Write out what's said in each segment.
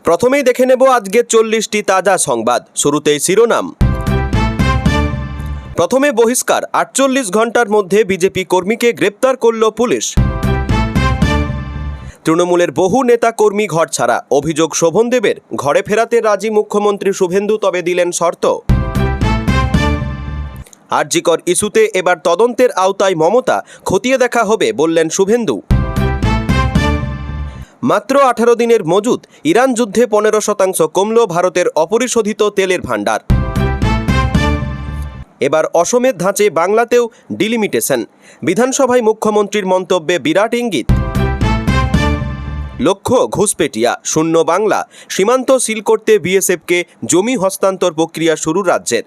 প্রথমেই দেখে নেব আজকে 40টি তাজা সংবাদ। শুরুতেই শিরোনাম। প্রথমে বহিষ্কার, 48 ঘন্টার মধ্যে বিজেপি কর্মীকে গ্রেপ্তার করল পুলিশ। তৃণমূলের বহু নেতা কর্মী ঘর ছাড়া, অভিযোগ শোভনদেবের। ঘরে ফেরাতে রাজি মুখ্যমন্ত্রী শুভেন্দু, তবে দিলেন শর্ত। আরজিকর ইস্যুতে এবার তদন্তের আওতায় মমতা, খতিয়ে দেখা হবে বললেন শুভেন্দু। মাত্র 18 দিনের মজুত, ইরান যুদ্ধে 15% কমল ভারতের অপরিশোধিত তেলের ভাণ্ডার। এবার অসমের ধাঁচে বাংলাতেও ডিলিমিটেশন, বিধানসভায় মুখ্যমন্ত্রীর মন্তব্যে বিরাট ইঙ্গিত। লক্ষ্য ঘুষপেটিয়া, শূন্য বাংলা, সীমান্ত সিল করতে বিএসএফকে জমি হস্তান্তর প্রক্রিয়া শুরু রাজ্যের।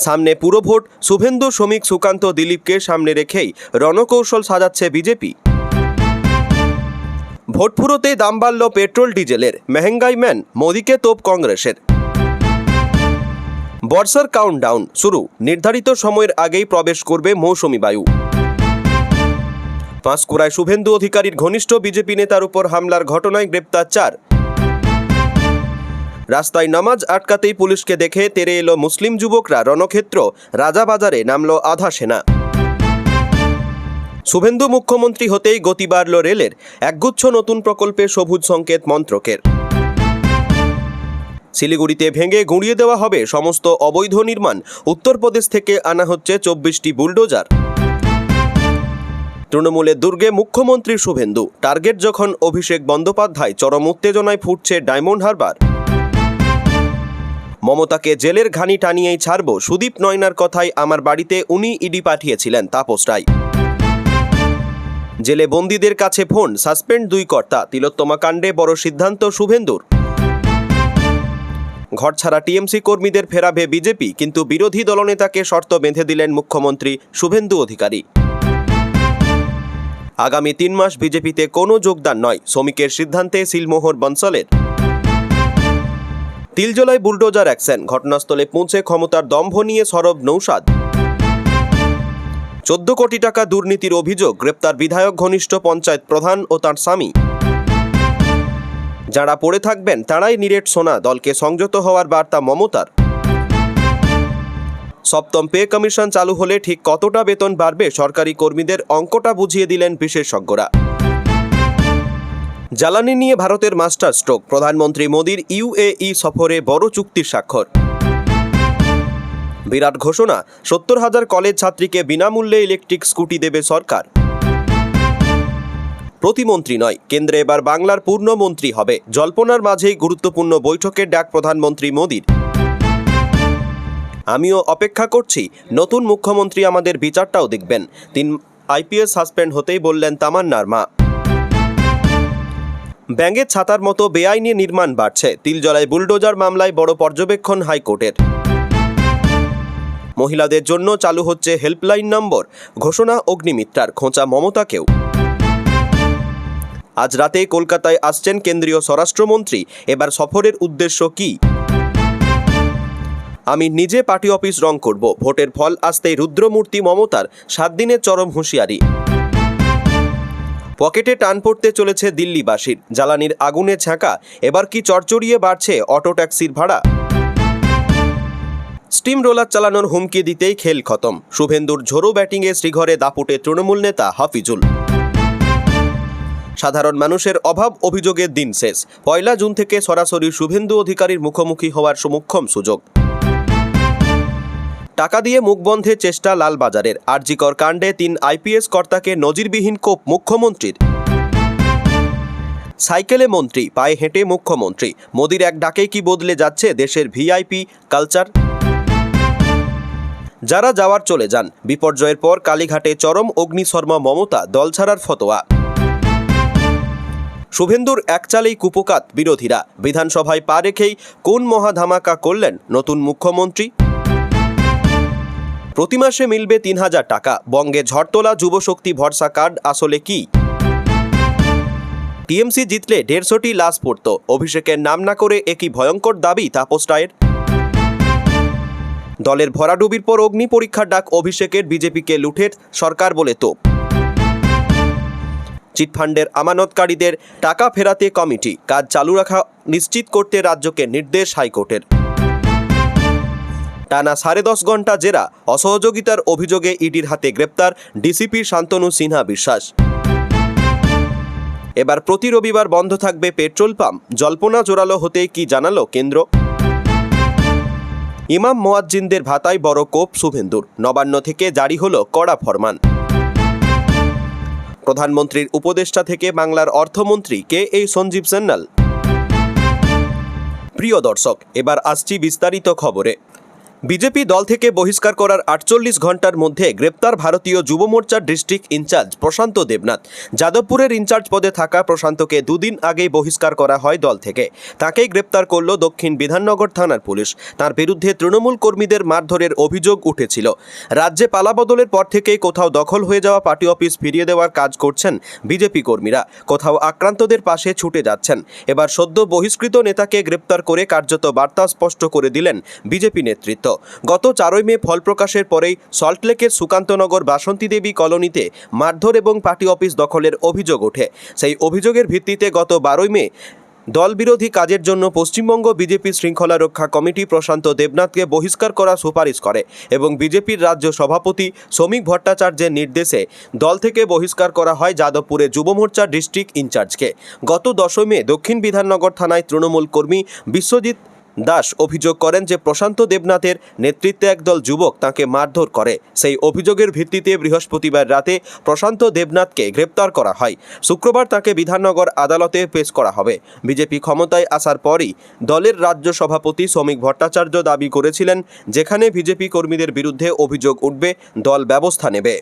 সামনে পুরভোট, শুভেন্দু, শ্রমিক, সুকান্ত, দিলীপকে সামনে রেখেই রণকৌশল সাজাচ্ছে বিজেপি। ভোট ফুরোতে দাম বাড়ল পেট্রোল ডিজেলের, মেহেঙ্গাই ম্যান, মোদিকে তোপ কংগ্রেসের। বর্ষার কাউন্টডাউন শুরু, নির্ধারিত সময়ের আগেই প্রবেশ করবে মৌসুমি বায়ু। পাঁশকুড়ায় শুভেন্দু অধিকারীর ঘনিষ্ঠ বিজেপি নেতার উপর হামলার ঘটনায় গ্রেপ্তার 4। রাস্তায় নামাজ আটকাতেই পুলিশকে দেখে তেড়ে এলো মুসলিম যুবকরা, রণক্ষেত্র রাজাবাজারে নামল আধা সেনা। শুভেন্দু মুখ্যমন্ত্রী হতেই গতি বাড়ল রেলের, একগুচ্ছ নতুন প্রকল্পে সবুজ সংকেত মন্ত্রকের। শিলিগুড়িতে ভেঙে গুঁড়িয়ে দেওয়া হবে সমস্ত অবৈধ নির্মাণ, উত্তরপ্রদেশ থেকে আনা হচ্ছে 24টি বুলডোজার। তৃণমূলের দুর্গে মুখ্যমন্ত্রী শুভেন্দু, টার্গেট যখন অভিষেক বন্দ্যোপাধ্যায়, চরম উত্তেজনায় ফুটছে ডায়মন্ড হারবার। মমতাকে জেলের ঘানি টানিয়েই ছাড়ব, সুদীপ নয়নার কথায় আমার বাড়িতে উনি ইডি পাঠিয়েছিলেন তাপস রায়। জেলে বন্দীদের কাছে ফোন, সাসপেন্ড 2 কর্তা, তিলোত্তমা কাণ্ডে বড় সিদ্ধান্ত শুভেন্দুর। ঘরছাড়া টিএমসি কর্মীদের ফেরাবে বিজেপি, কিন্তু বিরোধী দলনেতাকে শর্ত বেঁধে দিলেন মুখ্যমন্ত্রী শুভেন্দু অধিকারী। আগামী 3 মাস বিজেপিতে কোনো যোগদান নয়, শ্রমিকের সিদ্ধান্তে সিলমোহর বনসলের। তিলজলায় বুলডোজার অ্যাকশন, ঘটনাস্থলে পৌঁছে ক্ষমতার দম্ভ নিয়ে সরব নৌসাদ। 14 কোটি টাকা দুর্নীতির অভিযোগ, গ্রেপ্তার বিধায়ক ঘনিষ্ঠ পঞ্চায়েত প্রধান ও তাঁর স্বামী। যারা পড়ে থাকবেন তাঁরাই নিরেট সোনা, দলকে সংযত হওয়ার বার্তা মমতার। সপ্তম পে কমিশন চালু হলে ঠিক কতটা বেতন বাড়বে সরকারি কর্মীদের, অঙ্কটা বুঝিয়ে দিলেন বিশেষজ্ঞরা। জ্বালানি নিয়ে ভারতের মাস্টার স্ট্রোক, প্রধানমন্ত্রী মোদির ইউএই সফরে বড় চুক্তির স্বাক্ষর। বিরাট ঘোষণা, 70,000 কলেজ ছাত্রীকে বিনামূল্যে ইলেকট্রিক স্কুটি দেবে সরকার। প্রতিমন্ত্রী নয়, কেন্দ্রে এবার বাংলার পূর্ণমন্ত্রী হবে, জল্পনার মাঝেই গুরুত্বপূর্ণ বৈঠকের ডাক প্রধানমন্ত্রী মোদির। আমিও অপেক্ষা করছি, নতুন মুখ্যমন্ত্রী আমাদের বিচারটাও দেখবেন। 3 আইপিএস সাসপেন্ড হতেই বললেন তামান্নার মা। ব্যাঙের ছাতার মতো বেআইনি নির্মাণ বাড়ছে, তিলজলায় বুলডোজার মামলায় বড় পর্যবেক্ষণ হাইকোর্টের। মহিলাদের জন্য চালু হচ্ছে হেল্পলাইন নম্বর, ঘোষণা অগ্নিমিত্রার, খোঁচা মমতাকেও। আজ রাতে কলকাতায় আসছেন কেন্দ্রীয় স্বরাষ্ট্রমন্ত্রী, এবার সফরের উদ্দেশ্য কি? আমি নিজে পার্টি অফিস রং করব, ভোটের ফল আসতেই রুদ্রমূর্তি মমতার, 7 দিনের চরম হুঁশিয়ারি। পকেটে টান পড়তে চলেছে দিল্লিবাসীর, জ্বালানির আগুনে ছ্যাঁকা, এবার কি চড়চড়িয়ে বাড়ছে অটো ট্যাক্সির ভাড়া। স্টিম রোলার চালানোর হুমকি দিতেই খেল খতম, শুভেন্দুর ঝোড়ো ব্যাটিংয়ে শ্রীঘরে দাপুটে তৃণমূল নেতা হাফিজুল। সাধারণ মানুষের অভাব অভিযোগের দিন শেষ, 1 জুন থেকে সরাসরি শুভেন্দু অধিকারীর মুখোমুখি হওয়ার সমক্ষম সুযোগ। টাকা দিয়ে মুখ বন্ধের চেষ্টা লালবাজারের, আরজিকর কাণ্ডে 3 আইপিএস কর্তাকে নজিরবিহীন কোপ মুখ্যমন্ত্রীর। সাইকেলে মন্ত্রী, পায়ে হেঁটে মুখ্যমন্ত্রী, মোদির এক ডাকে কি বদলে যাচ্ছে দেশের ভিআইপি কালচার। যারা যাওয়ার চলে যান, বিপর্যয়ের পর কালীঘাটে চরম অগ্নিশর্মা মমতা, দল ছাড়ার ফতোয়া। শুভেন্দুর একচালেই কুপোকাত বিরোধীরা, বিধানসভায় পা রেখেই কোন মহাধামাকা করলেন নতুন মুখ্যমন্ত্রী। প্রতি মাসে মিলবে 3,000 টাকা, বঙ্গে ঝড়তোলা যুবশক্তি ভরসা কার্ড আসলে কি? টিএমসি জিতলে 150টি লাশ পড়ত, অভিষেকের নাম না করে একই ভয়ঙ্কর দাবি তাপস রায়ের। দলের ভরাডুবির পর অগ্নি পরীক্ষার ডাক অভিষেকের, বিজেপিকে লুঠের সরকার বলে তোপ। চিটফান্ডের আমানতকারীদের টাকা ফেরাতে কমিটি, কাজ চালু রাখা নিশ্চিত করতে রাজ্যকে নির্দেশ হাইকোর্টের। টানা 10.5 ঘন্টা জেরা, অসহযোগিতার অভিযোগে ইডির হাতে গ্রেপ্তার ডিসিপি শান্তনু সিনহা বিশ্বাস। এবার প্রতি রবিবার বন্ধ থাকবে পেট্রোল পাম্প, জল্পনা জোরালো হতেই কি জানালো কেন্দ্র। ইমাম মুয়াজ্জিনদের ভাতায় বড় কোপ শুভেন্দুর, নবান্ন থেকে জারি হলো কড়া ফরমান। প্রধানমন্ত্রীর উপদেষ্টা থেকে বাংলার অর্থমন্ত্রী কে এই সঞ্জীব সান্যাল। প্রিয় দর্শক, এবার আসছি বিস্তারিত খবরে। বিজেপি দল থেকে বহিষ্কার করার 48 ঘন্টার মধ্যে গ্রেপ্তার ভারতীয় যুব মোর্চার ডিস্ট্রিক্ট ইনচার্জ প্রশান্ত দেবনাথ। যাদবপুরের ইনচার্জ পদে থাকা প্রশান্তকে দুদিন আগেই বহিষ্কার করা হয় দল থেকে। তাকেই গ্রেপ্তার করল দক্ষিণ বিধাননগর থানার পুলিশ। তার বিরুদ্ধে তৃণমূল কর্মীদের মারধরের অভিযোগ উঠেছিল। রাজ্যে পালাবদলের পর থেকেই কোথাও দখল হয়ে যাওয়া পার্টি অফিস ফিরিয়ে দেওয়ার কাজ করছেন বিজেপি কর্মীরা, কোথাও আক্রান্তদের পাশে ছুটে যাচ্ছেন। এবার সদ্য বহিষ্কৃত নেতাকে গ্রেপ্তার করে কার্যত বার্তা স্পষ্ট করে দিলেন বিজেপি নেতৃত্ব। গত 4 মে ফল প্রকাশের পরেই সল্টলেকের সুকান্তনগর বাসন্তী দেবী কলোনিতে মারধর এবং পার্টি অফিস দখলের অভিযোগ ওঠে। সেই অভিযোগের ভিত্তিতে গত 12 মে দলবিরোধী কাজের জন্য পশ্চিমবঙ্গ বিজেপি শৃঙ্খলা রক্ষা কমিটি প্রশান্ত দেবনাথকে বহিষ্কার করা সুপারিশ করে এবং বিজেপির রাজ্য সভাপতি শ্রমিক ভট্টাচার্যের নির্দেশে দল থেকে বহিষ্কার করা হয় যাদবপুরে যুব মোর্চার ডিস্ট্রিক্ট ইনচার্জকে। গত 10 মে দক্ষিণ বিধাননগর থানায় তৃণমূল কর্মী বিশ্বজিৎ দাস অভিযোগ করেন যে প্রশান্ত দেবনাথের নেতৃত্বে একদল যুবক তাঁকে মারধর করে। সেই অভিযোগের ভিত্তিতে বৃহস্পতিবার রাতে প্রশান্ত দেবনাথকে গ্রেপ্তার করা হয়। শুক্রবার তাকে বিধাননগর আদালতে পেশ করা হবে। বিজেপি ক্ষমতায় আসার পরই দলের রাজ্য সভাপতি শ্রমিক ভট্টাচার্য দাবি করেছিলেন, যেখানে বিজেপি কর্মীদের বিরুদ্ধে অভিযোগ উঠবে দল ব্যবস্থা নেবে।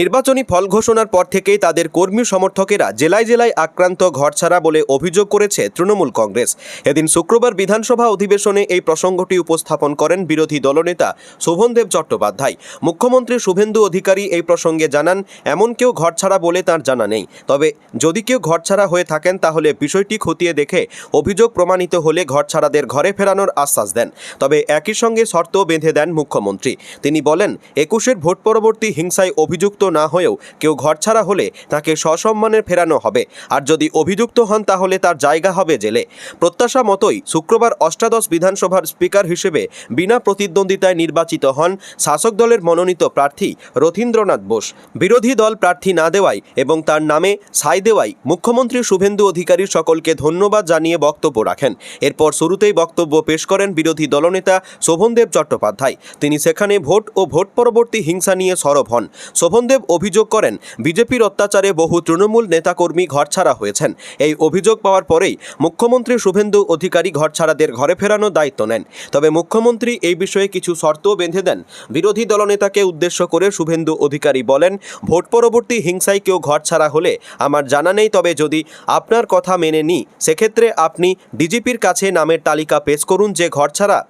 নির্বাচনী ফল ঘোষণার পর থেকেই তাদের কর্মী সমর্থকেরা জেলায় জেলায় আক্রান্ত ঘরছাড়া বলে অভিযোগ করেছে তৃণমূল কংগ্রেস। এদিন শুক্রবার বিধানসভা অধিবেশনে এই প্রসঙ্গটি উপস্থাপন করেন বিরোধী দলনেতা শোভনদেব চট্টোপাধ্যায়। মুখ্যমন্ত্রী শুভেন্দু অধিকারী এই প্রসঙ্গে জানান, এমন কেউ ঘরছাড়া বলে তার জানা নেই। তবে যদি কেউ ঘরছাড়া হয়ে থাকেন তাহলে বিষয়টি খতিয়ে দেখে অভিযোগ প্রমাণিত হলে ঘরছাড়াদের ঘরে ফেরানোর আশ্বাস দেন। তবে একই সঙ্গে শর্ত বেঁধে দেন মুখ্যমন্ত্রী। তিনি বলেন, 21-এর ভোট পরবর্তী হিংসায় অভিযুক্ত না হয়েও কেউ ঘরছাড়া হলে তাকে সসম্মানে ফেরানো হবে, আর যদি অভিযুক্ত হন তাহলে তার জায়গা হবে জেলে। প্রত্যাশা মতোই শুক্রবার অষ্টাদশ বিধানসভার স্পিকার হিসেবে বিনা প্রতিদ্বন্দ্বিতায় নির্বাচিত হন শাসক দলের মনোনীত প্রার্থী রথীন্দ্রনাথ বোস। বিরোধী দল প্রার্থী না দেওয়ায় এবং তার নামে সাই দেওয়ায় মুখ্যমন্ত্রী শুভেন্দু অধিকারী সকলকে ধন্যবাদ জানিয়ে বক্তব্য রাখেন। এরপর শুরুতেই বক্তব্য পেশ করেন বিরোধী দলনেতা শোভনদেব চট্টোপাধ্যায়। তিনি সেখানে ভোট ও ভোট পরবর্তী হিংসা নিয়ে সরব হন। শোভনদেব অভিযোগ করেন, বিজেপির অত্যাচারে বহু তৃণমূল নেতাকর্মী ঘরছাড়া হয়েছেন। এই অভিযোগ পাওয়ার পরেই মুখ্যমন্ত্রী শুভেন্দু অধিকারী ঘরছাড়াদের ঘরে ফেরানোর দায়িত্ব নেন। তবে মুখ্যমন্ত্রী এই বিষয়ে কিছু শর্তও বেঁধে দেন। বিরোধী দলনেতাকে উদ্দেশ্য করে শুভেন্দু অধিকারী বলেন, ভোট পরবর্তী হিংসায় কেউ ঘরছাড়া হলে আমার জানা নেই, তবে যদি আপনার কথা মেনে নিই সেক্ষেত্রে আপনি ডিজিপির কাছে নামের তালিকা পেশ করুন যে ঘরছাড়া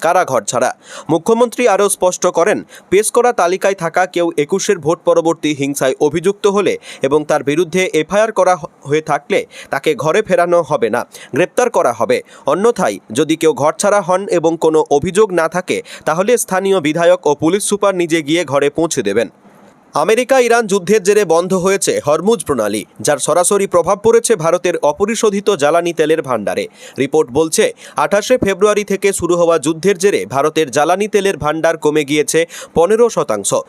কারা ঘরছাড়া। মুখ্যমন্ত্রী আরও স্পষ্ট করেন, পেশ করা তালিকায় থাকা কেউ 21-এর ভোট পরবর্তী হিংসায় অভিযুক্ত হলে এবং তার বিরুদ্ধে এফআইআর করা হয়ে থাকলে তাকে ঘরে ফেরানো হবে না, গ্রেপ্তার করা হবে। অন্যথায় যদি কেউ ঘরছাড়া হন এবং কোনো অভিযোগ না থাকে তাহলে স্থানীয় বিধায়ক ও পুলিশ সুপার নিজে গিয়ে ঘরে পৌঁছে দেবেন। আমেরিকা ইরান যুদ্ধের জেরে বন্ধ হয়েছে হরমুজ প্রণালী, যার সরাসরি প্রভাব পড়েছে ভারতের অপরিশোধিত জ্বালানি তেলের ভাণ্ডারে। রিপোর্ট বলছে, 28 ফেব্রুয়ারি থেকে শুরু হওয়া যুদ্ধের জেরে ভারতের জ্বালানি তেলের ভাণ্ডার কমে গিয়েছে 15%।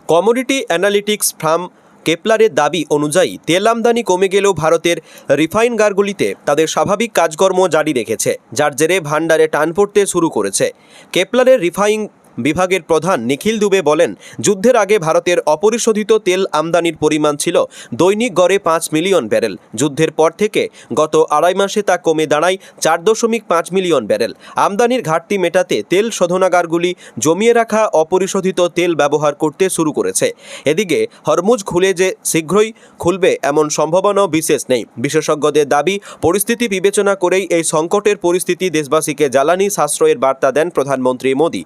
কমোডিটি অ্যানালিটিক্স ফার্ম কেপলারের দাবি অনুযায়ী তেল আমদানি কমে গেলেও ভারতের রিফাইনারিগুলিতে তাদের স্বাভাবিক কাজকর্ম জারি রেখেছে, যার জেরে ভাণ্ডারে টান পড়তে শুরু করেছে। কেপলারের রিফাইন বিভাগের প্রধান নিখিল দুবে বলেন, যুদ্ধের আগে ভারতের অপরিশোধিত তেল আমদানির পরিমাণ ছিল দৈনিক গড়ে 5 মিলিয়ন ব্যারেল। যুদ্ধের পর থেকে গত 2.5 মাসে তা কমে দাঁড়ায় 4.5 মিলিয়ন ব্যারেল। আমদানির ঘাটতি মেটাতে তেল শোধনাগারগুলি জমিয়ে রাখা অপরিশোধিত তেল ব্যবহার করতে শুরু করেছে। এদিকে হরমুজ খুলে যে শীঘ্রই খুলবে এমন সম্ভাবনাও বিশেষ নেই। বিশেষজ্ঞদের দাবি, পরিস্থিতি বিবেচনা করেই এই সংকটের পরিস্থিতি দেশবাসীকে জ্বালানি সাশ্রয়ের বার্তা দেন প্রধানমন্ত্রী মোদি।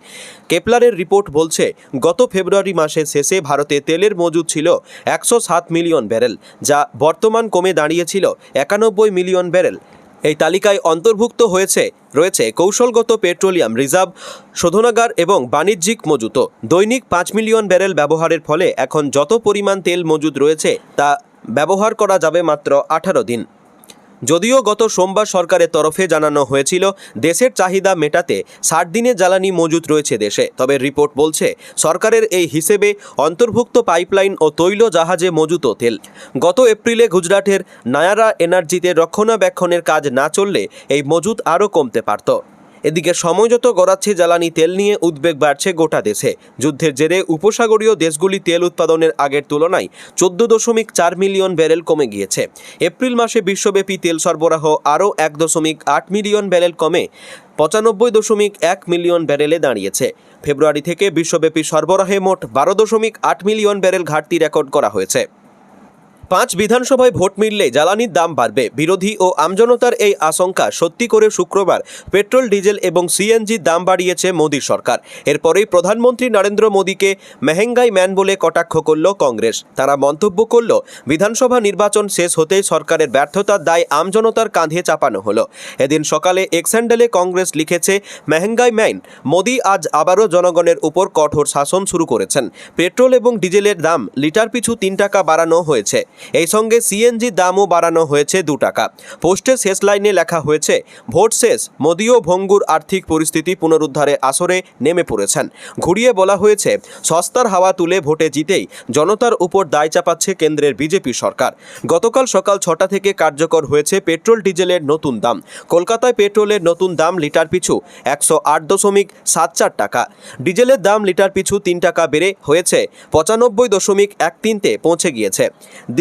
কেপলারের রিপোর্ট বলছে, গত ফেব্রুয়ারি মাসের শেষে ভারতে তেলের মজুদ ছিল 107 মিলিয়ন ব্যারেল, যা বর্তমান কমে দাঁড়িয়েছিল 91 মিলিয়ন ব্যারেল। এই তালিকায় অন্তর্ভুক্ত রয়েছে কৌশলগত পেট্রোলিয়াম রিজার্ভ, শোধনাগার এবং বাণিজ্যিক মজুত। দৈনিক 5 মিলিয়ন ব্যারেল ব্যবহারের ফলে এখন যত পরিমাণ তেল মজুদ রয়েছে তা ব্যবহার করা যাবে মাত্র 18 দিন। যদিও গত সোমবার সরকারের তরফে জানানো হয়েছিল দেশের চাহিদা মেটাতে 60 দিনের জ্বালানি মজুত রয়েছে দেশে, তবে রিপোর্ট বলছে সরকারের এই হিসেবে অন্তর্ভুক্ত পাইপলাইন ও তৈল জাহাজে মজুত তেল। গত এপ্রিলে গুজরাটের নায়ারা এনার্জিতে রক্ষণাবেক্ষণের কাজ না চললে এই মজুত আরও কমতে পারত। এদিকে সময় যত গড়াচ্ছে জ্বালানি তেল নিয়ে উদ্বেগ বাড়ছে গোটা দেশে। যুদ্ধের জেরে উপসাগরীয় দেশগুলি তেল উৎপাদনের আগের তুলনায় 14.4 মিলিয়ন ব্যারেল কমে গিয়েছে। এপ্রিল মাসে বিশ্বব্যাপী তেল সরবরাহ আরও 1.8 মিলিয়ন ব্যারেল কমে 95.1 মিলিয়ন ব্যারেলে দাঁড়িয়েছে। ফেব্রুয়ারি থেকে বিশ্বব্যাপী সরবরাহে মোট 12.8 মিলিয়ন ব্যারেল ঘাটতি রেকর্ড করা হয়েছে। 5 বিধানসভায় ভোট মিললে জ্বালানির দাম বাড়বে, বিরোধী ও আমজনতার এই আশঙ্কা সত্যি করে শুক্রবার পেট্রোল, ডিজেল এবং সিএনজির দাম বাড়িয়েছে মোদী সরকার। এরপরেই প্রধানমন্ত্রী নরেন্দ্র মোদীকে মেহেঙ্গাই ম্যান বলে কটাক্ষ করল কংগ্রেস। তারা মন্তব্য করল, বিধানসভা নির্বাচন শেষ হতেই সরকারের ব্যর্থতার দায় আমজনতার কাঁধে চাপানো হলো। এদিন সকালে এক্স হ্যান্ডেলে কংগ্রেস লিখেছে, মেহেঙ্গাই ম্যান মোদী আজ আবারও জনগণের উপর কঠোর শাসন শুরু করেছেন। পেট্রোল এবং ডিজেলের দাম লিটার পিছু 3 টাকা বাড়ানো হয়েছে। এই সঙ্গে সিএনজির দামও বাড়ানো হয়েছে 2 টাকা। পোস্টে শেষ লাইনে লেখা হয়েছে, ভোট শেষ, মোদিও ভঙ্গুর আর্থিক পরিস্থিতি পুনরুদ্ধারে আসরে নেমে পড়েছেন। ঘুরিয়ে বলা হয়েছে, সস্তার হাওয়া তুলে ভোটে জিতেই জনতার উপর দায় চাপাচ্ছে কেন্দ্রের বিজেপি সরকার। গতকাল সকাল 6টা থেকে কার্যকর হয়েছে পেট্রোল ডিজেলের নতুন দাম। কলকাতায় পেট্রোলের নতুন দাম লিটার পিছু 108.74 টাকা। ডিজেলের দাম লিটার পিছু 3 টাকা বেড়ে হয়েছে 95.13-তে পৌঁছে গিয়েছে।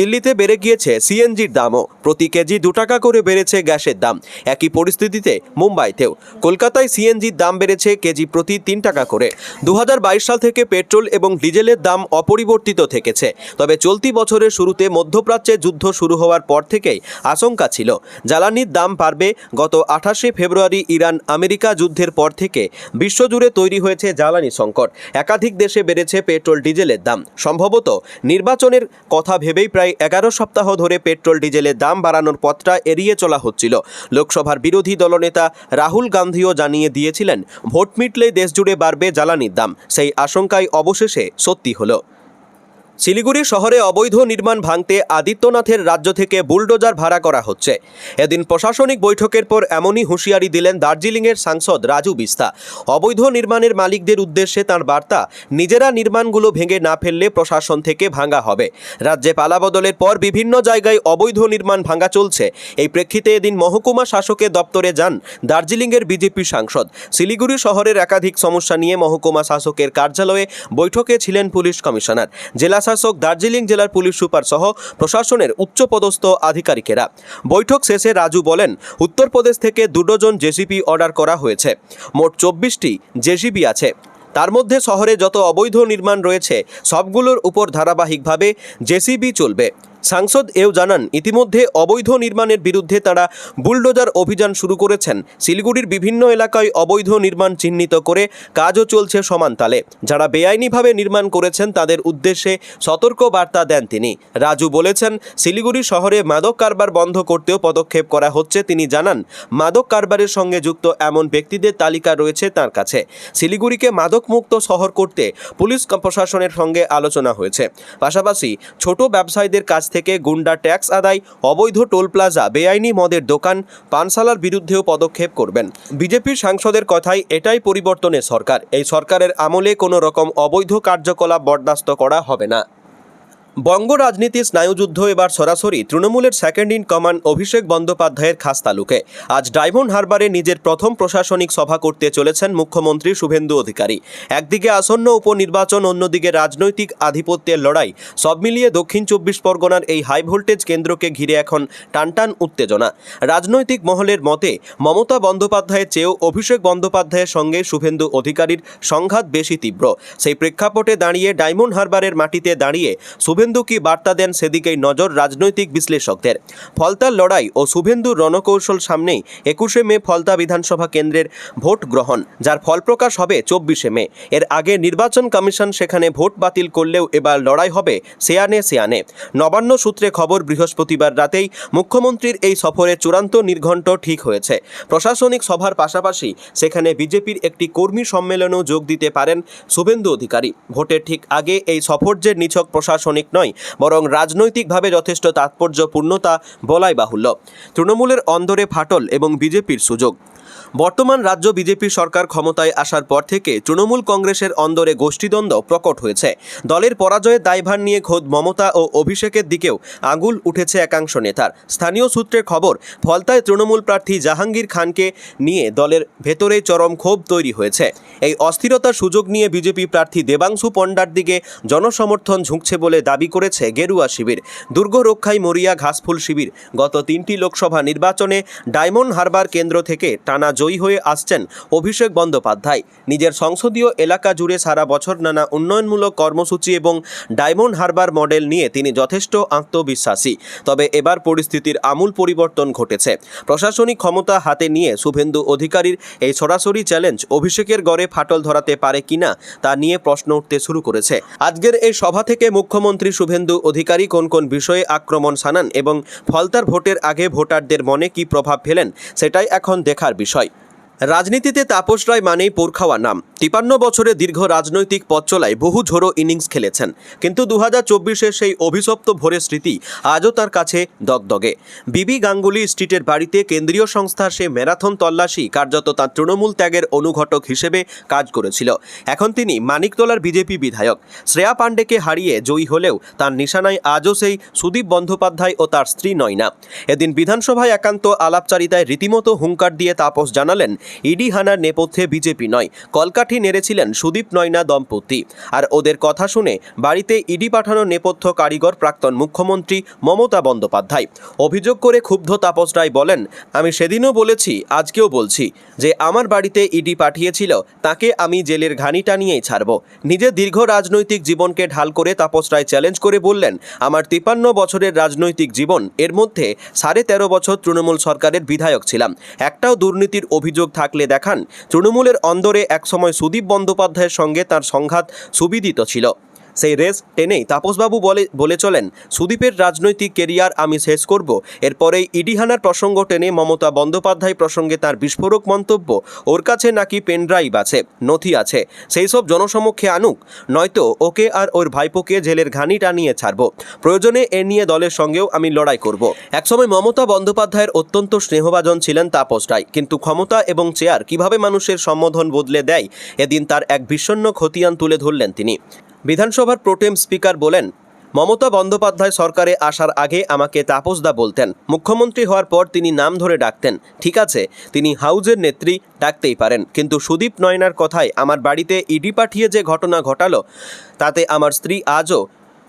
দিল্লিতে বেড়ে গিয়েছে সিএনজির দামও, প্রতি কেজি 2 টাকা করে বেড়েছে গ্যাসের দাম। একই পরিস্থিতিতে মুম্বাইতেও। কলকাতায় সিএনজির দাম বেড়েছে কেজি প্রতি 3 টাকা করে। 2022 সাল থেকে পেট্রোল এবং ডিজেলের দাম অপরিবর্তিত থেকেছে। তবে চলতি বছরের শুরুতে মধ্যপ্রাচ্যে যুদ্ধ শুরু হওয়ার পর থেকেই আশঙ্কা ছিল জ্বালানির দাম বাড়বে। গত 28শে ফেব্রুয়ারি ইরান আমেরিকা যুদ্ধের পর থেকে বিশ্বজুড়ে তৈরি হয়েছে জ্বালানি সংকট। একাধিক দেশে বেড়েছে পেট্রোল ডিজেলের দাম। সম্ভবত নির্বাচনের কথা ভেবেই প্রায় 11 সপ্তাহ ধরে পেট্রোল ডিজেলের দাম বাড়ানোর পথটা এড়িয়ে চলা হচ্ছিল। লোকসভার বিরোধী দলনেতা রাহুল গান্ধীও জানিয়ে দিয়েছিলেন, ভোট মিটলেই দেশজুড়ে বাড়বে জ্বালানির দাম। সেই আশঙ্কাই অবশেষে সত্যি হলো। শিলিগুড়ি শহরে অবৈধ নির্মাণ ভাঙতে আদিত্যনাথের রাজ্য থেকে বুলডোজার ভাড়া করা হচ্ছে। এদিন প্রশাসনিক বৈঠকের পর এমনই হুঁশিয়ারি দিলেন দার্জিলিংয়ের সাংসদ রাজু বিস্তা। অবৈধ নির্মাণের মালিকদের উদ্দেশ্যে তাঁর বার্তা, নিজেরা নির্মাণগুলো ভেঙে না ফেললে প্রশাসন থেকে ভাঙা হবে। রাজ্যে পালাবদলের পর বিভিন্ন জায়গায় অবৈধ নির্মাণ ভাঙা চলছে। এই প্রেক্ষিতে এদিন মহকুমা শাসকের দপ্তরে যান দার্জিলিংয়ের বিজেপি সাংসদ। শিলিগুড়ি শহরের একাধিক সমস্যা নিয়ে মহকুমা শাসকের কার্যালয়ে বৈঠকে ছিলেন পুলিশ কমিশনার, জেলা শাসক, দার্জিলিং জেলার পুলিশ সুপার সহ প্রশাসনের উচ্চপদস্থ আধিকারিকেরা। বৈঠক শেষে রাজু বলেন, উত্তরপ্রদেশ থেকে 2 ডজন জেসিবি অর্ডার করা হয়েছে। মোট 24টি জেসিবি আছে। তার মধ্যে শহরে যত অবৈধ নির্মাণ রয়েছে সবগুলোর উপর ধারাবাহিকভাবে জেসিবি চলবে। সাংসদ এও জানান, ইতিমধ্যে অবৈধ নির্মাণের বিরুদ্ধে তারা বুলডোজার অভিযান শুরু করেছেন। শিলিগুড়ির বিভিন্ন এলাকায় অবৈধ নির্মাণ চিহ্নিত করে কাজও চলছে সমান তালে। যারা বেআইনিভাবে নির্মাণ করেছেন তাদের উদ্দেশ্যে সতর্ক বার্তা দেন তিনি। রাজু বলেছেন, শিলিগুড়ি শহরে মাদক কারবার বন্ধ করতেও পদক্ষেপ করা হচ্ছে। তিনি জানান, মাদক কারবারের সঙ্গে যুক্ত এমন ব্যক্তিদের তালিকা রয়েছে তার কাছে। শিলিগুড়িকে মাদকমুক্ত শহর করতে পুলিশ প্রশাসনের সঙ্গে আলোচনা হয়েছে। পাশাপাশি ছোট ব্যবসায়ীদের কাছ থেকে গুন্ডা ট্যাক্স আদায়, অবৈধ টোল প্লাজা, বেআইনি মদের দোকান, পানশালার বিরুদ্ধেও পদক্ষেপ করবেন। বিজেপির সাংসদের কথায়, এটাই পরিবর্তনের সরকার। এই সরকারের আমলে কোনো রকম অবৈধ কার্যকলাপ বরদাস্ত করা হবে না। বঙ্গ রাজনীতির স্নায়ুযুদ্ধ এবার সরাসরি তৃণমূলের সেকেন্ড ইন কমান্ড অভিষেক বন্দ্যোপাধ্যায়ের খাস তালুকে। আজ ডায়মন্ড হারবারে নিজের প্রথম প্রশাসনিক সভা করতে চলেছেন মুখ্যমন্ত্রী শুভেন্দু অধিকারী। একদিকে আসন্ন উপনির্বাচন, অন্যদিকে রাজনৈতিক আধিপত্যের লড়াই। সব মিলিয়ে দক্ষিণ 24 পরগনার এই হাই ভোল্টেজ কেন্দ্রকে ঘিরে এখন টানটান উত্তেজনা। রাজনৈতিক মহলের মতে, মমতা বন্দ্যোপাধ্যায়ের চেয়েও অভিষেক বন্দ্যোপাধ্যায়ের সঙ্গে শুভেন্দু অধিকারীর সংঘাত বেশি তীব্র। সেই প্রেক্ষাপটে দাঁড়িয়ে ডায়মন্ড হারবারের মাটিতে দাঁড়িয়ে শুভেন্দু শুভেন্দু কি বার্তা দেন সেদিকেই নজর রাজনৈতিক বিশ্লেষকদের। ফলতার লড়াই ও শুভেন্দুর রণকৌশল সামনেই 21শে মে ফলতা বিধানসভা কেন্দ্রের ভোট গ্রহণ, যার ফল প্রকাশ হবে 24শে মে। এর আগে নির্বাচন কমিশন সেখানে ভোট বাতিল করলেও এবার লড়াই হবে সেয়ানে সেয়ানে। নবান্ন সূত্রে খবর, বৃহস্পতিবার রাতেই মুখ্যমন্ত্রীর এই সফরে চূড়ান্ত নির্ঘণ্ট ঠিক হয়েছে। প্রশাসনিক সভার পাশাপাশি সেখানে বিজেপির একটি কর্মী সম্মেলনেও যোগ দিতে পারেন শুভেন্দু অধিকারী। ভোটের ঠিক আগে এই সফর যে নিছক প্রশাসনিক নয়, বরং রাজনৈতিকভাবে যথেষ্ট তাৎপর্যপূর্ণতা বলাই বাহুল্য। তৃণমূলের অন্দরে ফাটল এবং বিজেপির সুযোগ। বর্তমান রাজ্য বিজেপি সরকার ক্ষমতায় আসার পর থেকে তৃণমূল কংগ্রেসের অন্দরে গোষ্ঠীদ্বন্দ্ব প্রকট হয়েছে। দলের পরাজয়ের দায়ভার নিয়ে খোদ মমতা ও অভিষেকের দিকেও আঙুল উঠেছে একাংশ নেতার। স্থানীয় সূত্রের খবর, ফলতায় তৃণমূল প্রার্থী জাহাঙ্গীর খানকে নিয়ে দলের ভেতরে চরম ক্ষোভ তৈরি হয়েছে। এই অস্থিরতার সুযোগ নিয়ে বিজেপি প্রার্থী দেবাংশু পণ্ডার দিকে জনসমর্থন ঝুঁকছে বলে দাবি করেছে গেরুয়া শিবির। দুর্গ রক্ষায় মরিয়া ঘাসফুল শিবির গত 3টি লোকসভা নির্বাচনে ডায়মন্ড হারবার কেন্দ্র থেকে টানা জয়ী হয়ে আসছেন অভিষেক বন্দ্যোপাধ্যায়। নিজের সংসদীয় এলাকা জুড়ে সারা বছর নানা উন্নয়নমূলক কর্মসূচি এবং ডায়মন্ড হারবার মডেল নিয়ে তিনি যথেষ্ট আত্মবিশ্বাসী। তবে এবার পরিস্থিতির আমূল পরিবর্তন ঘটেছে। প্রশাসনিক ক্ষমতা হাতে নিয়ে শুভেন্দু অধিকারীর এই সরাসরি চ্যালেঞ্জ অভিষেকের গড়ে ফাটল ধরাতে পারে কিনা তা নিয়ে প্রশ্ন উঠতে শুরু করেছে। আজকের এই সভা থেকে মুখ্যমন্ত্রী শুভেন্দু অধিকারী কোন কোন বিষয়ে আক্রমণ শানান এবং ফলতার ভোটের আগে ভোটারদের মনে কি প্রভাব ফেলেন, সেটাই এখন দেখার বিষয়। রাজনীতিতে তাপস রায় মানেই পোড় খাওয়া নাম। 53 বছরের দীর্ঘ রাজনৈতিক পথ চলায় বহু ঝোড়ো ইনিংস খেলেছেন, কিন্তু 2024-এর সেই অভিশপ্ত ভোরের স্মৃতি আজও তার কাছে দগদগে। বিবি গাঙ্গুলি স্ট্রিটের বাড়িতে কেন্দ্রীয় সংস্থার সে ম্যারাথন তল্লাশি কার্যত তাঁর তৃণমূল ত্যাগের অনুঘটক হিসেবে কাজ করেছিল। এখন তিনি মানিকতলার বিজেপি বিধায়ক। শ্রেয়া পাণ্ডেকে হারিয়ে জয়ী হলেও তার নিশানায় আজও সেই সুদীপ বন্দ্যোপাধ্যায় ও তার স্ত্রী নয়না। এদিন বিধানসভায় একান্ত আলাপচারিতায় রীতিমতো হুঙ্কার দিয়ে তাপস জানালেন, ইডি হানার নেপথ্যে বিজেপি নয়, কলকাঠি নেড়েছিলেন সুদীপ নয়না দম্পতি। আর ওদের কথা শুনে বাড়িতে ইডি পাঠানোর নেপথ্য কারিগর প্রাক্তন মুখ্যমন্ত্রী মমতা বন্দ্যোপাধ্যায়। অভিযোগ করে ক্ষুব্ধ তাপস রায় বলেন, আমি সেদিনও বলেছি, আজকেও বলছি, যে আমার বাড়িতে ইডি পাঠিয়েছিল তাকে আমি জেলের ঘানি টানিয়েই ছাড়ব। নিজের দীর্ঘ রাজনৈতিক জীবনকে ঢাল করে তাপস রায় চ্যালেঞ্জ করে বললেন, আমার 53 বছরের রাজনৈতিক জীবন, এর মধ্যে 13.5 বছর তৃণমূল সরকারের বিধায়ক ছিলাম। একটাও দুর্নীতির অভিযোগ থাকলে দেখান। তৃণমূলের অন্দরে একসময় সুদীপ বন্দ্যোপাধ্যায়ের সঙ্গে তার সংঘাত সুবিদিত ছিল। সেই রেস টেনেই তাপসবাবু বলে চলেন, সুদীপের রাজনৈতিক কেরিয়ার আমি শেষ করব। এরপরেই ইডি হানার প্রসঙ্গ টেনে মমতা বন্দ্যোপাধ্যায় প্রসঙ্গে তার বিস্ফোরক মন্তব্য, ওর কাছে নাকি পেনড্রাইভ আছে, নথি আছে, সেই সব জনসমক্ষে আনুক, নয়তো ওকে আর ওর ভাইপোকে জেলের ঘানি টানিয়ে ছাড়ব। প্রয়োজনে এ নিয়ে দলের সঙ্গেও আমি লড়াই করব। একসময় মমতা বন্দ্যোপাধ্যায়ের অত্যন্ত স্নেহভাজন ছিলেন তাপস রায়, কিন্তু ক্ষমতা এবং চেয়ার কিভাবে মানুষের সম্বোধন বদলে দেয়, এদিন তার এক বিষণ্ণ খতিয়ান তুলে ধরলেন তিনি। বিধানসভার প্রোটেম স্পিকার বলেন, মমতা বন্দ্যোপাধ্যায় সরকারে আসার আগে আমাকে তাপসদা বলতেন, মুখ্যমন্ত্রী হওয়ার পর তিনি নাম ধরে ডাকতেন। ঠিক আছে, তিনি হাউজের নেত্রী, ডাকতেই পারেন, কিন্তু সুদীপ নয়নার কথায় আমার বাড়িতে ইডি পাঠিয়ে যে ঘটনা ঘটালো, তাতে আমার স্ত্রী আজও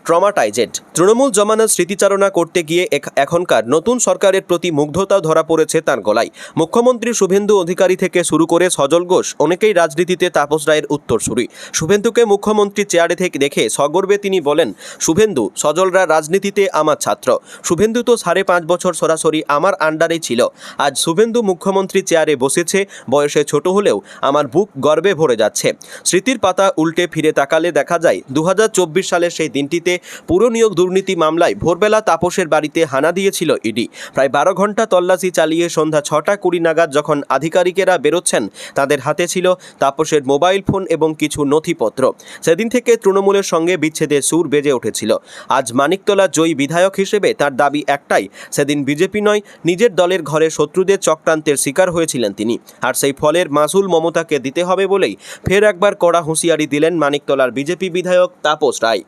ট্রমাটাইজেড। তৃণমূল জমানার স্মৃতিচারণা করতে গিয়ে এখনকার নতুন সরকারের প্রতি মুগ্ধতাও ধরা পড়েছে তার গলায়। মুখ্যমন্ত্রী শুভেন্দু অধিকারী থেকে শুরু করে সজল ঘোষ, অনেকেই রাজনীতিতে তাপস রায়ের উত্তরসূরি। শুভেন্দুকে মুখ্যমন্ত্রী চেয়ারে থেকে দেখে সগর্বে তিনি বলেন, শুভেন্দু, সজলরা রাজনীতিতে আমার ছাত্র। শুভেন্দু তো 5.5 বছর সরাসরি আমার আন্ডারেই ছিল। আজ শুভেন্দু মুখ্যমন্ত্রী চেয়ারে বসেছে, বয়সে ছোট হলেও আমার বুক গর্বে ভরে যাচ্ছে। স্মৃতির পাতা উল্টে ফিরে তাকালে দেখা যায় 2024 সালের সেই দিনটিতে পুর নিয়োগ দুর্নীতি মামলায় ভোরবেলা তাপসের বাড়িতে হানা দিয়েছিল ইডি। প্রায় 12 ঘন্টা তল্লাশি চালিয়ে সন্ধ্যা 6:20 নাগাদ যখন আধিকারিকেরা বেরোচ্ছেন, তাদের হাতে ছিল তাপসের মোবাইল ফোন এবং কিছু নথিপত্র। সেদিন থেকে তৃণমূলের সঙ্গে বিচ্ছেদের সুর বেজে উঠেছিল। আজ মানিকতলা জয়ী বিধায়ক হিসেবে তার দাবি একটাই, সেদিন বিজেপি নয়, নিজের দলের ঘরে শত্রুদের চক্রান্তের শিকার হয়েছিলেন তিনি। আর সেই ফলের মাসুল মমতাকে দিতে হবে বলেই ফের একবার কড়া হুঁশিয়ারি দিলেন মানিকতলার বিজেপি বিধায়ক তাপস রায়।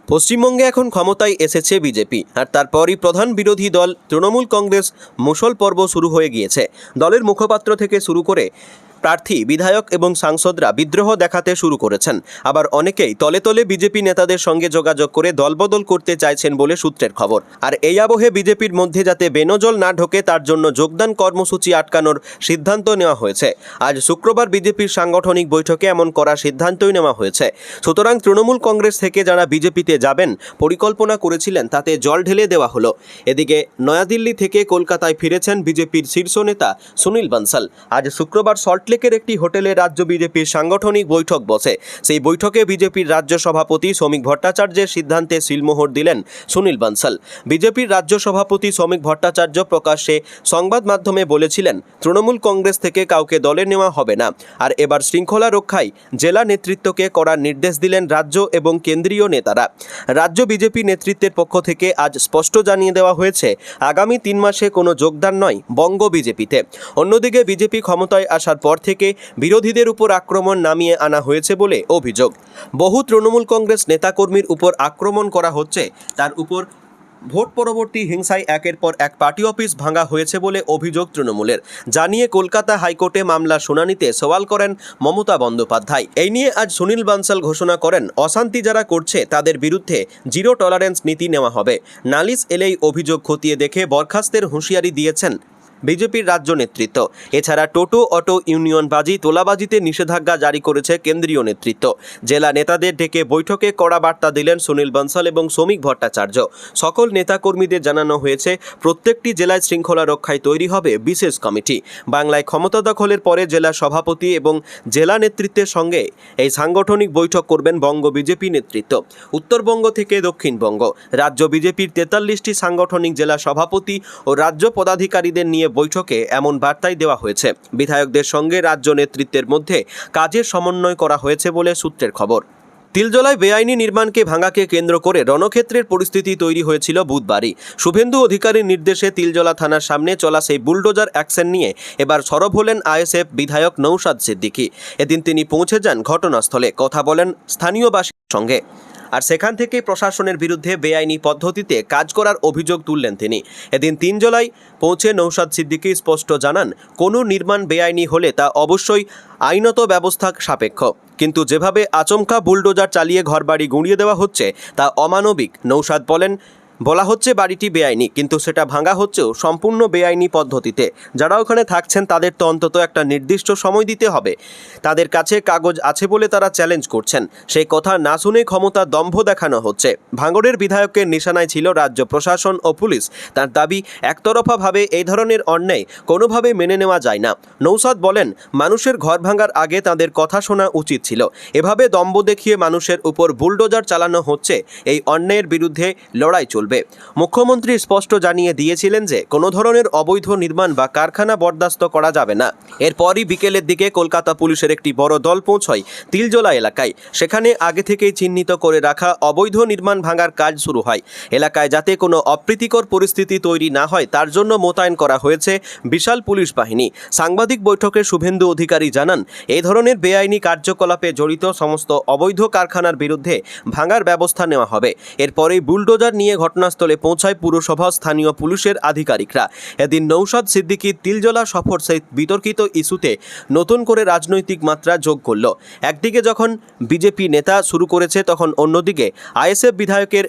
পশ্চিমবঙ্গে এখন ক্ষমতায় এসেছে বিজেপি, আর তারপরই প্রধান বিরোধী দল তৃণমূল কংগ্রেস মুষল পর্ব শুরু হয়ে গিয়েছে। দলের মুখপাত্র থেকে শুরু করে প্রার্থী বিধায়ক এবং সাংসদরা বিদ্রোহ দেখাতে শুরু করেছেন। আবার অনেকেই তলে তলে বিজেপি নেতাদের সঙ্গে যোগাযোগ করে দলবদল করতে চাইছেন বলে সূত্রের খবর। আর এই আবহে বিজেপির মধ্যে যাতে বেনজল না ঢোকে তার জন্য যোগদান কর্মসূচি আটকানোর সিদ্ধান্ত নেওয়া হয়েছে। আজ শুক্রবার বিজেপির সাংগঠনিক বৈঠকে এমন করার সিদ্ধান্তই নেওয়া হয়েছে। সুতরাং তৃণমূল কংগ্রেস থেকে যারা বিজেপিতে যাবেন পরিকল্পনা করেছিলেন তাতে জল ঢেলে দেওয়া হলো। এদিকে নয়াদিল্লি থেকে কলকাতায় ফিরেছেন বিজেপির শীর্ষ নেতা সুনীল বানসাল। আজ শুক্রবার সল্টলেকের একটি হোটেলে রাজ্য বিজেপির সাংগঠনিক বৈঠক বসে। সেই বৈঠকে বিজেপির রাজ্য সভাপতি শ্রমিক ভট্টাচার্যের সিদ্ধান্তে সিলমোহর দিলেন সুনীল বানসাল। বিজেপির রাজ্য সভাপতি শ্রমিক ভট্টাচার্য প্রকাশ্যে সংবাদ মাধ্যমে বলেছিলেন, তৃণমূল কংগ্রেস থেকে কাউকে দলে নেওয়া হবে না। আর এবার শৃঙ্খলা রক্ষায় জেলা নেতৃত্বকে করার নির্দেশ দিলেন রাজ্য এবং কেন্দ্রীয় নেতারা। রাজ্য বিজেপি নেতৃত্বের পক্ষ থেকে আজ স্পষ্ট জানিয়ে দেওয়া হয়েছে, আগামী 3 মাসে কোনো যোগদান নয় বঙ্গ বিজেপিতে। অন্যদিকে বিজেপি ক্ষমতায় আসার পর থেকে বিরোধীদের উপর আক্রমণ নামিয়ে আনা হয়েছে বলে অভিযোগ। বহু তৃণমূল কংগ্রেস নেতাকর্মীর উপর আক্রমণ করা হচ্ছে, তার উপর ভোট পরবর্তী হিংসায় একের পর এক পার্টি অফিস ভাঙা হয়েছে বলে অভিযোগ তৃণমূলের। জানিয়ে কলকাতা হাইকোর্টে মামলা শুনানিতে সওয়াল করেন মমতা বন্দ্যোপাধ্যায়। এই নিয়ে আজ সুনীল বানসাল ঘোষণা করেন, অশান্তি যারা করছে তাদের বিরুদ্ধে জিরো টলারেন্স নীতি নেওয়া হবে। নালিশ এলেই অভিযোগ খতিয়ে দেখে বরখাস্তের হুঁশিয়ারি দিয়েছেন বিজেপির রাজ্য নেতৃত্ব। এছাড়া টোটো অটো ইউনিয়নবাজি তোলাবাজিতে নিষেধাজ্ঞা জারি করেছে কেন্দ্রীয় নেতৃত্ব। জেলা নেতাদের ডেকে বৈঠকে কড়া বার্তা দিলেন সুনীল বানসাল এবং শ্রমিক ভট্টাচার্য। সকল নেতাকর্মীদের জানানো হয়েছে, প্রত্যেকটি জেলায় শৃঙ্খলা রক্ষায় তৈরি হবে বিশেষ কমিটি। বাংলায় ক্ষমতা দখলের পরে জেলা সভাপতি এবং জেলা নেতৃত্বের সঙ্গে এই সাংগঠনিক বৈঠক করবেন বঙ্গ বিজেপি নেতৃত্ব। উত্তরবঙ্গ থেকে দক্ষিণবঙ্গ রাজ্য বিজেপির 43টি সাংগঠনিক জেলা সভাপতি ও রাজ্য পদাধিকারীদের নিয়ে বৈঠকে এমন বার্তাই দেওয়া হয়েছে। বিধায়কদের সঙ্গে রাজ্য নেতৃত্বের মধ্যে কাজের সমন্বয় করা হয়েছে বলে সূত্রের খবর। তিলজলায় বেআইনি নির্মাণকে ভাঙাকে কেন্দ্র করে রণক্ষেত্রের পরিস্থিতি তৈরি হয়েছিল বুধবারই। শুভেন্দু অধিকারীর নির্দেশে তিলজলা থানার সামনে চলা সেই বুলডোজার অ্যাকশন নিয়ে এবার সরব হলেন আইএসএফ বিধায়ক নৌশাদ সিদ্দিকী। এদিন তিনি পৌঁছে যান ঘটনাস্থলে, কথা বলেন স্থানীয়বাসীর সঙ্গে। আর সেখান থেকে প্রশাসনের বিরুদ্ধে বেআইনি পদ্ধতিতে কাজ করার অভিযোগ তুললেন তিনি। এদিন তিনজলায় পৌঁছে নৌশাদ সিদ্দিকী স্পষ্ট জানান, কোনো নির্মাণ বেআইনি হলে তা অবশ্যই আইনত ব্যবস্থা সাপেক্ষ, কিন্তু যেভাবে আচমকা বুলডোজার চালিয়ে ঘরবাড়ি গুঁড়িয়ে দেওয়া হচ্ছে তা অমানবিক। নৌশাদ বলা হচ্ছে বাড়িটি বেআইনি, কিন্তু সেটা ভাঙা হচ্ছেও সম্পূর্ণ বেআইনি পদ্ধতিতে। যারা ওখানে থাকছেন তাদের তো অন্তত একটা নির্দিষ্ট সময় দিতে হবে। তাদের কাছে কাগজ আছে বলে তারা চ্যালেঞ্জ করছেন। সেই কথা না শুনে ক্ষমতা দম্ভ দেখানো হচ্ছে। ভাঙড়ের বিধায়কের নিশানায় ছিল রাজ্য প্রশাসন ও পুলিশ। তার দাবি, একতরফাভাবে এই ধরনের অন্যায় কোনোভাবে মেনে নেওয়া যায় না। নৌশাদ বলেন, মানুষের ঘর ভাঙার আগে তাদের কথা শোনা উচিত ছিল। এভাবে দম্ভ দেখিয়ে মানুষের উপর বুলডোজার চালানো হচ্ছে। এই অন্যায়ের বিরুদ্ধে লড়াই চলবে। মুখ্যমন্ত্রী স্পষ্ট জানিয়ে দিয়েছিলেন যে কোনো ধরনের অবৈধ নির্মাণ বা কারখানা বরদাস্ত করা যাবে না। এরপরই বিকেলের দিকে কলকাতা পুলিশের একটি বড় দল পৌঁছয় তিলজলা এলাকায়। সেখানে আগে থেকেই চিহ্নিত করে রাখা অবৈধ নির্মাণ ভাঙার কাজ শুরু হয়। এলাকায় যাতে কোনো অপ্রীতিকর পরিস্থিতি তৈরি না হয় তার জন্য মোতায়েন করা হয়েছে বিশাল পুলিশ বাহিনী। সাংবাদিক বৈঠকে শুভেন্দু অধিকারী জানান, এই ধরনের বেআইনি কার্যকলাপে জড়িত সমস্ত অবৈধ কারখানার বিরুদ্ধে ভাঙার ব্যবস্থা নেওয়া হবে। এরপরেই বুলডোজার নিয়ে ঘটনাস্থলে পৌঁছায় পুরসভা স্থানীয় পুলিশের আধিকারিকরা। এদিন নৌশাদ সিদ্দিকীর তিলজলা সফর সেই বিতর্কিত ইস্যুতে নতুন করে রাজনৈতিক মাত্রা যোগ করল। একদিকে যখন বিজেপি নেতা শুরু করেছে, তখন অন্যদিকে আইএসএফ বিধায়কের